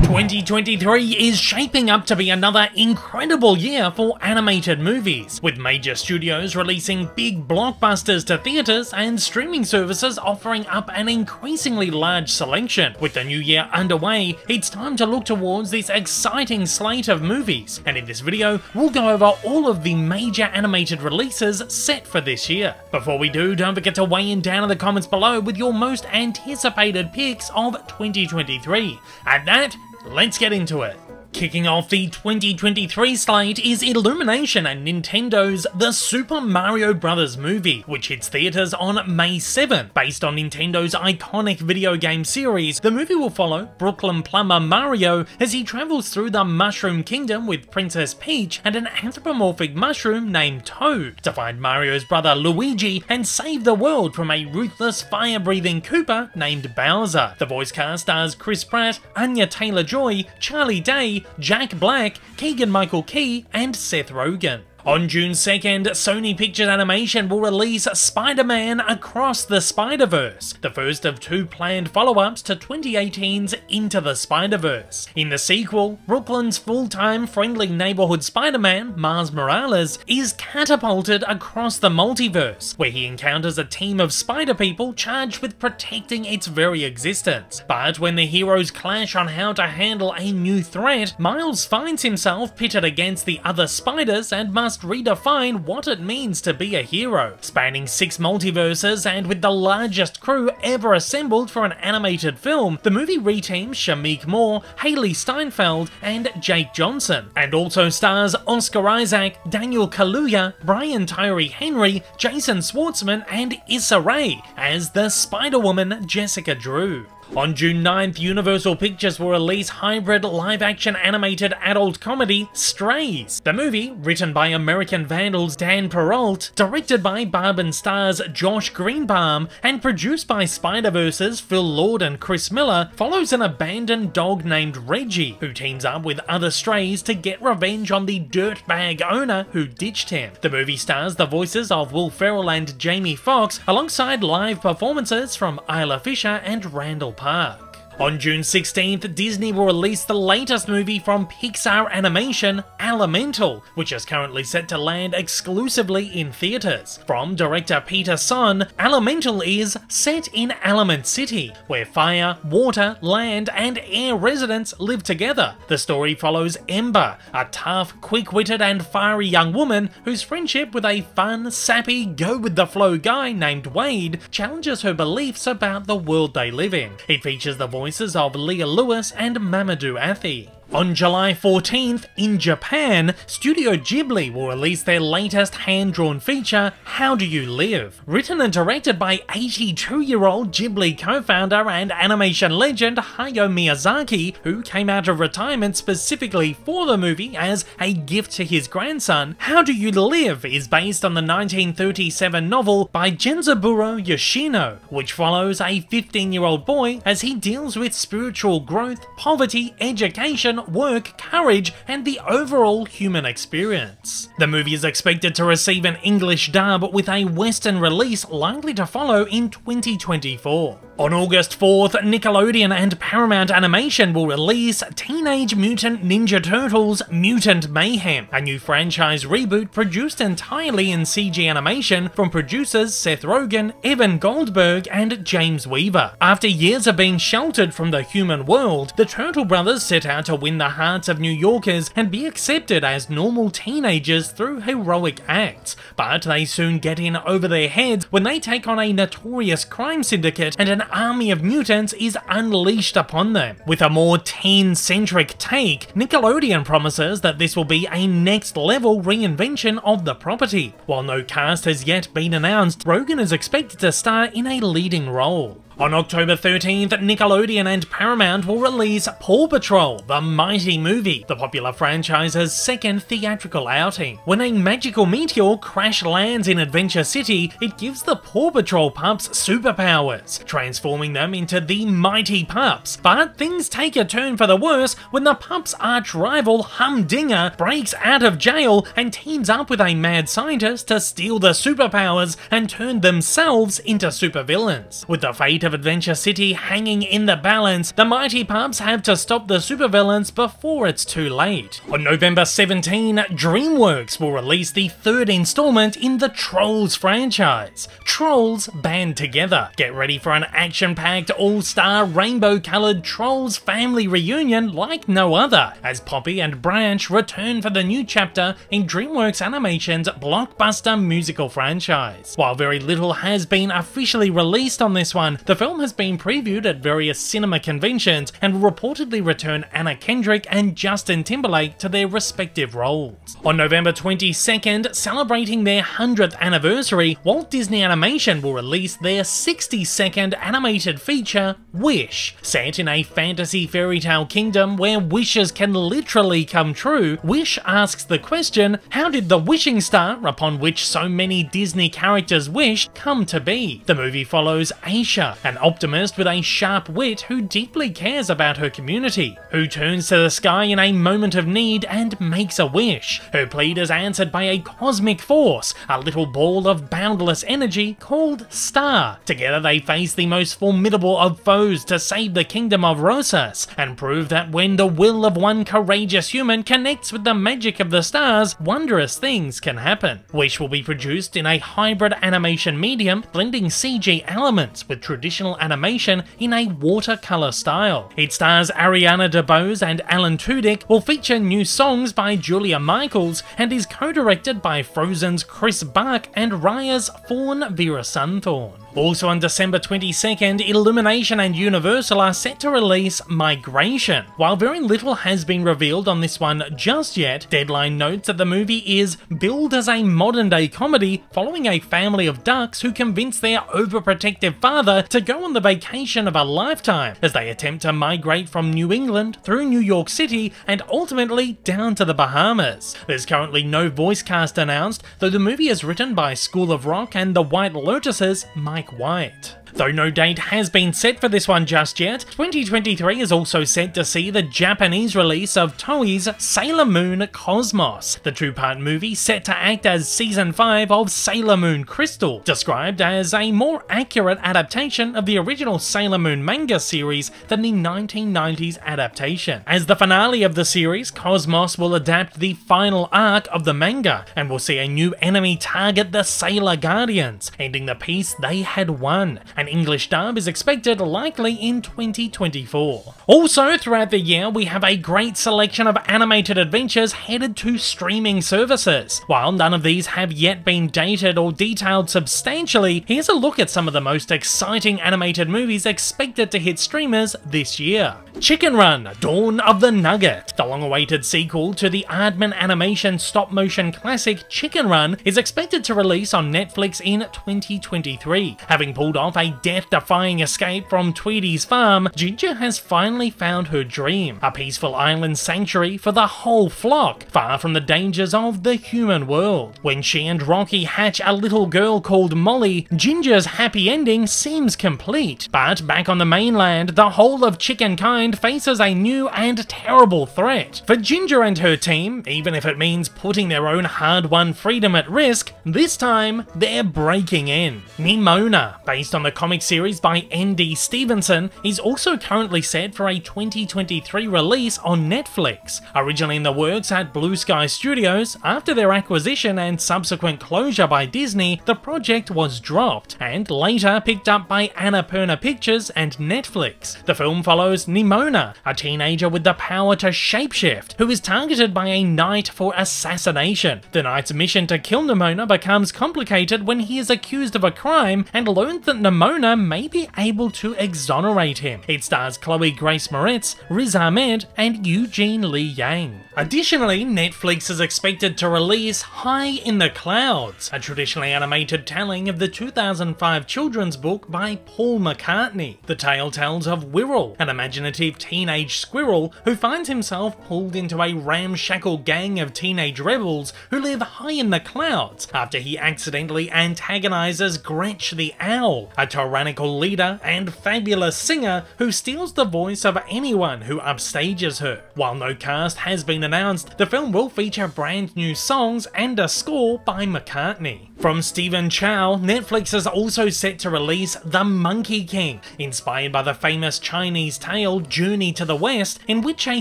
2023 is shaping up to be another incredible year for animated movies, with major studios releasing big blockbusters to theaters and streaming services offering up an increasingly large selection. With the new year underway, it's time to look towards this exciting slate of movies, and in this video, we'll go over all of the major animated releases set for this year. Before we do, don't forget to weigh in down in the comments below with your most anticipated picks of 2023. At that, let's get into it. Kicking off the 2023 slate is Illumination and Nintendo's The Super Mario Bros. Movie, which hits theaters on May 7. Based on Nintendo's iconic video game series, the movie will follow Brooklyn plumber Mario as he travels through the Mushroom Kingdom with Princess Peach and an anthropomorphic mushroom named Toad to find Mario's brother Luigi and save the world from a ruthless fire-breathing Koopa named Bowser. The voice cast stars Chris Pratt, Anya Taylor-Joy, Charlie Day, Jack Black, Keegan-Michael Key, and Seth Rogen. On June 2nd, Sony Pictures Animation will release Spider-Man Across the Spider-Verse, the first of two planned follow-ups to 2018's Into the Spider-Verse. In the sequel, Brooklyn's full-time friendly neighborhood Spider-Man, Miles Morales, is catapulted across the multiverse, where he encounters a team of spider-people charged with protecting its very existence. But when the heroes clash on how to handle a new threat, Miles finds himself pitted against the other spiders and must redefine what it means to be a hero. Spanning 6 multiverses and with the largest crew ever assembled for an animated film, the movie reteams Shameik Moore, Haley Steinfeld, and Jake Johnson, and also stars Oscar Isaac, Daniel Kaluuya, Brian Tyree Henry, Jason Schwartzman, and Issa Rae as the Spider-Woman Jessica Drew. On June 9th, Universal Pictures will release hybrid live-action animated adult comedy Strays. The movie, written by American Vandal's Dan Perrault, directed by Barb and Star's Josh Greenbaum, and produced by Spider-Verse's Phil Lord and Chris Miller, follows an abandoned dog named Reggie, who teams up with other strays to get revenge on the dirtbag owner who ditched him. The movie stars the voices of Will Ferrell and Jamie Foxx, alongside live performances from Isla Fisher and Randall Park. On June 16th, Disney will release the latest movie from Pixar Animation, Elemental, which is currently set to land exclusively in theaters. From director Peter Sohn, Elemental is set in Element City, where fire, water, land, and air residents live together. The story follows Ember, a tough, quick-witted, and fiery young woman whose friendship with a fun, sappy, go-with-the-flow guy named Wade challenges her beliefs about the world they live in. It features the voices of Leah Lewis and Mamadou Athie. On July 14th, in Japan, Studio Ghibli will release their latest hand-drawn feature, How Do You Live? Written and directed by 82-year-old Ghibli co-founder and animation legend Hayao Miyazaki, who came out of retirement specifically for the movie as a gift to his grandson. How Do You Live is based on the 1937 novel by Genzaburo Yoshino, which follows a 15-year-old boy as he deals with spiritual growth, poverty, education, work, courage, and the overall human experience. The movie is expected to receive an English dub with a Western release likely to follow in 2024. On August 4th, Nickelodeon and Paramount Animation will release Teenage Mutant Ninja Turtles Mutant Mayhem, a new franchise reboot produced entirely in CG animation from producers Seth Rogen, Evan Goldberg, and James Weaver. After years of being sheltered from the human world, the Turtle brothers set out to win the hearts of New Yorkers and be accepted as normal teenagers through heroic acts, but they soon get in over their heads when they take on a notorious crime syndicate and an army of mutants is unleashed upon them. With a more teen-centric take, Nickelodeon promises that this will be a next-level reinvention of the property. While no cast has yet been announced, Rogen is expected to star in a leading role. On October 13th, Nickelodeon and Paramount will release Paw Patrol: The Mighty Movie, the popular franchise's second theatrical outing. When a magical meteor crash lands in Adventure City, it gives the Paw Patrol pups superpowers, transforming them into the Mighty Pups. But things take a turn for the worse when the pups' arch-rival Humdinger breaks out of jail and teams up with a mad scientist to steal the superpowers and turn themselves into supervillains. With the fate fate of Adventure City hanging in the balance, the mighty pups have to stop the supervillains before it's too late. On November 17, DreamWorks will release the third installment in the Trolls franchise, Trolls Band Together. Get ready for an action-packed, all-star, rainbow-coloured Trolls family reunion like no other, as Poppy and Branch return for the new chapter in DreamWorks Animation's blockbuster musical franchise. While very little has been officially released on this one, the film has been previewed at various cinema conventions and will reportedly return Anna Kendrick and Justin Timberlake to their respective roles. On November 22nd, celebrating their 100th anniversary, Walt Disney Animation will release their 62nd animated feature, Wish. Set in a fantasy fairy tale kingdom where wishes can literally come true, Wish asks the question, how did the wishing star, upon which so many Disney characters wish, come to be? The movie follows Aisha, an optimist with a sharp wit who deeply cares about her community, who turns to the sky in a moment of need and makes a wish. Her plea is answered by a cosmic force, a little ball of boundless energy called Star. Together they face the most formidable of foes to save the kingdom of Rosas, and prove that when the will of one courageous human connects with the magic of the stars, wondrous things can happen. Wish will be produced in a hybrid animation medium, blending CG elements with traditional animation in a watercolor style. It stars Ariana DeBose and Alan Tudyk, will feature new songs by Julia Michaels, and is co-directed by Frozen's Chris Buck and Raya's Fawn Veerasunthorn. Also on December 22nd, Illumination and Universal are set to release Migration. While very little has been revealed on this one just yet, Deadline notes that the movie is billed as a modern-day comedy following a family of ducks who convince their overprotective father to go on the vacation of a lifetime as they attempt to migrate from New England through New York City and ultimately down to the Bahamas. There's currently no voice cast announced, though the movie is written by School of Rock and the White Lotus's Mike White. Though no date has been set for this one just yet, 2023 is also set to see the Japanese release of Toei's Sailor Moon Cosmos, the two-part movie set to act as Season 5 of Sailor Moon Crystal, described as a more accurate adaptation of the original Sailor Moon manga series than the 1990s adaptation. As the finale of the series, Cosmos will adapt the final arc of the manga, and will see a new enemy target the Sailor Guardians, ending the piece they had won. An English dub is expected likely in 2024. Also, throughout the year, we have a great selection of animated adventures headed to streaming services. While none of these have yet been dated or detailed substantially, here's a look at some of the most exciting animated movies expected to hit streamers this year. Chicken Run: Dawn of the Nugget. The long-awaited sequel to the Aardman Animation stop-motion classic Chicken Run is expected to release on Netflix in 2023. Having pulled off a death-defying escape from Tweedy's farm, Ginger has finally found her dream, a peaceful island sanctuary for the whole flock, far from the dangers of the human world. When she and Rocky hatch a little girl called Molly, Ginger's happy ending seems complete. But back on the mainland, the whole of chicken kind faces a new and terrible threat. For Ginger and her team, even if it means putting their own hard-won freedom at risk, this time they're breaking in. Nimona, based on the comic series by N.D. Stevenson, is also currently set for a 2023 release on Netflix. Originally in the works at Blue Sky Studios, after their acquisition and subsequent closure by Disney, the project was dropped, and later picked up by Annapurna Pictures and Netflix. The film follows Nimona, a teenager with the power to shapeshift, who is targeted by a knight for assassination. The knight's mission to kill Nimona becomes complicated when he is accused of a crime and learns that Nimona may be able to exonerate him. It stars Chloe Grace Moretz, Riz Ahmed, and Eugene Lee Yang. Additionally, Netflix is expected to release High in the Clouds, a traditionally animated telling of the 2005 children's book by Paul McCartney. The tale tells of Wirral, an imaginative teenage squirrel who finds himself himself pulled into a ramshackle gang of teenage rebels who live high in the clouds after he accidentally antagonizes Gretch the Owl, a tyrannical leader and fabulous singer who steals the voice of anyone who upstages her. While no cast has been announced, the film will feature brand new songs and a score by McCartney. From Stephen Chow, Netflix is also set to release The Monkey King, inspired by the famous Chinese tale Journey to the West, in which a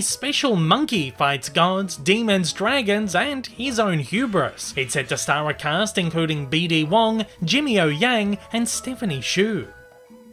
special monkey fights gods, demons, dragons, and his own hubris. It's set to star a cast including BD Wong, Jimmy O Yang, and Stephanie Hsu.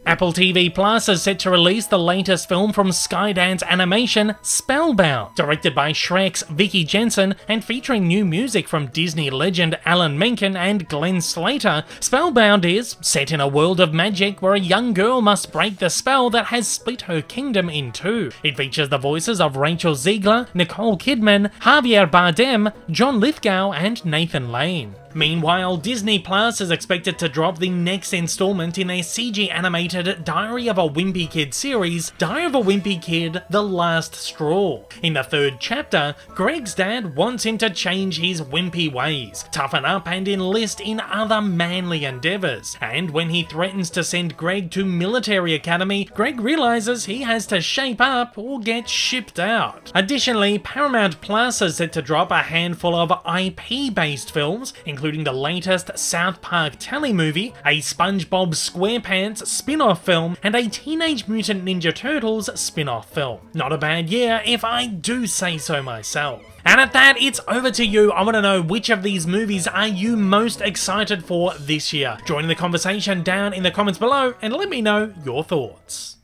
Apple TV Plus is set to release the latest film from Skydance Animation, Spellbound. Directed by Shrek's Vicky Jensen and featuring new music from Disney legend Alan Menken and Glenn Slater, Spellbound is set in a world of magic where a young girl must break the spell that has split her kingdom in two. It features the voices of Rachel Ziegler, Nicole Kidman, Javier Bardem, John Lithgow, and Nathan Lane. Meanwhile, Disney Plus is expected to drop the next installment in their CG animated Diary of a Wimpy Kid series, Diary of a Wimpy Kid: The Last Straw. In the third chapter, Greg's dad wants him to change his wimpy ways, toughen up and enlist in other manly endeavours. And when he threatens to send Greg to military academy, Greg realises he has to shape up or get shipped out. Additionally, Paramount Plus is set to drop a handful of IP-based films, including the latest South Park telemovie, a SpongeBob SquarePants spin-off film, and a Teenage Mutant Ninja Turtles spin-off film. Not a bad year, if I do say so myself. And at that, it's over to you. I want to know, which of these movies are you most excited for this year? Join the conversation down in the comments below and let me know your thoughts.